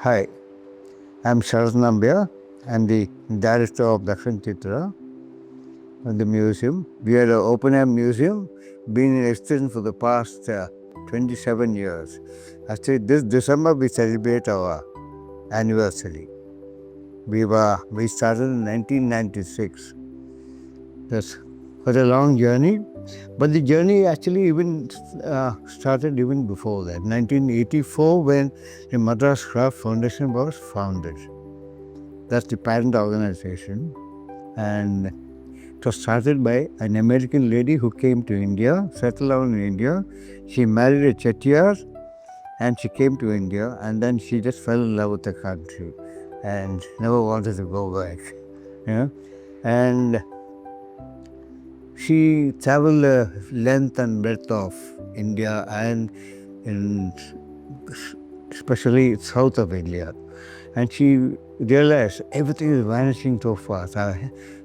Hi, I'm Sharath Nambiar. I'm the director of DakshinaChitra at the museum. We are an open-air museum, been in existence for the past 27 years. Actually, this December we celebrate our anniversary. We started in 1996. That's quite a long journey, but the journey actually even started even before that. 1984, when the Madras Craft Foundation was founded. That's the parent organization, and it was started by an American lady who came to India, settled down in India. She married a Chettiar, and she came to India, and then she just fell in love with the country and never wanted to go back. And she traveled the length and breadth of India, and especially south of India. And she realized everything is vanishing so fast. Our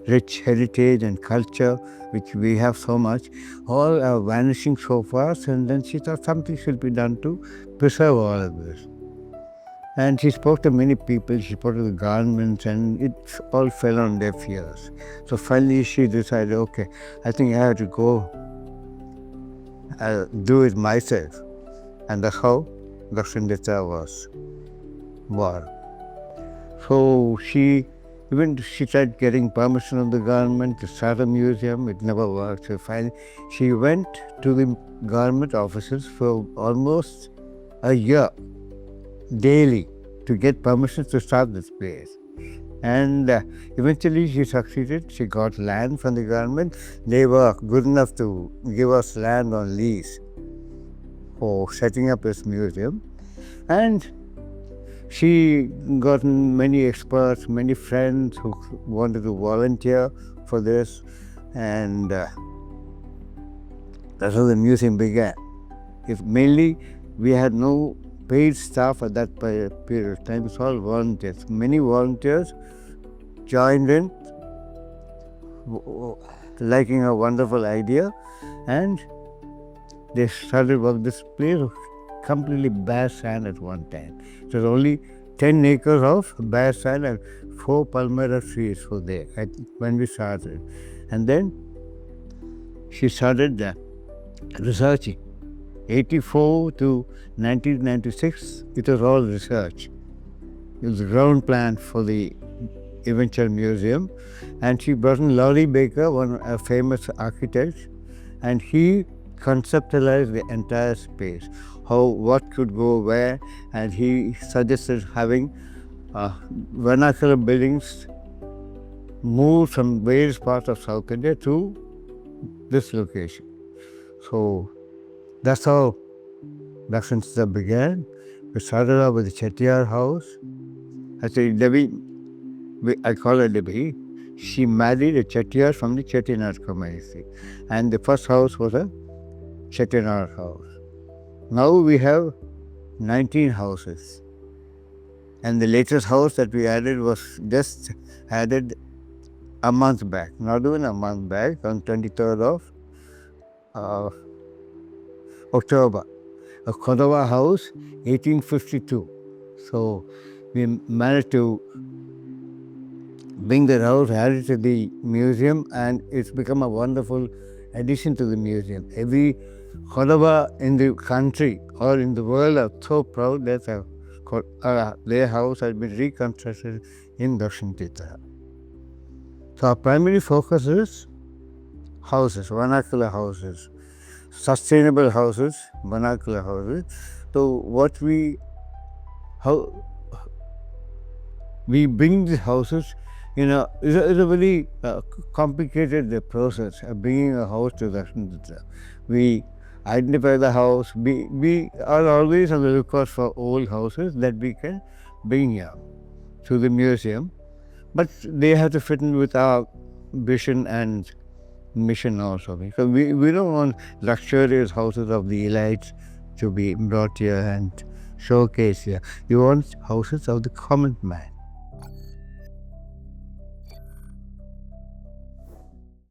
rich heritage and culture, which we have so much, all are vanishing so fast. And then she thought something should be done to preserve all of this. And she spoke to many people, she spoke to the governments, and it all fell on deaf ears. So finally she decided, okay, I think I have to go do it myself. And that's how DakshinaChitra was born. So she tried getting permission from the government to start a museum. It never worked. So finally she went to the government offices for almost a year, daily, to get permission to start this place. And eventually she succeeded. She got land from the government. They were good enough to give us land on lease for setting up this museum. And she got many experts, many friends who wanted to volunteer for this. And that's how the museum began. Mainly, we had no paid staff at that period of time. It was all volunteers. Many volunteers joined in, liking a wonderful idea, and they started work. This place was completely bare sand at one time. It was only 10 acres of bare sand and 4 palmyra trees were there when we started. And then she started researching. 84 to 1996, it was all research. It was the ground plan for the eventual museum. And she brought in Laurie Baker, a famous architect, and he conceptualized the entire space, what could go where, and he suggested having vernacular buildings moved from various parts of South India to this location. So that's how DakshinaChitra began. We started off with the Chettiar house. Actually, Devi, I call her Devi. She married a Chettiar from the Chettinad community. And the first house was a Chettinad house. Now we have 19 houses. And the latest house that we added was just added a month back. Not even a month back, on 23rd of October. A Kodava house, 1852. So we managed to bring that house, add it to the museum, and it's become a wonderful addition to the museum. Every Kodava in the country or in the world are so proud that their house has been reconstructed in DakshinaChitra. So our primary focus is houses, vernacular houses. Sustainable houses, vernacular houses. So how we bring these houses, it's a very complicated process of bringing a house to DakshinaChitra. We identify the house. We are always on the lookout for old houses that we can bring here to the museum, but they have to fit in with our vision and mission also, because we don't want luxurious houses of the elites to be brought here and showcased here. We want houses of the common man.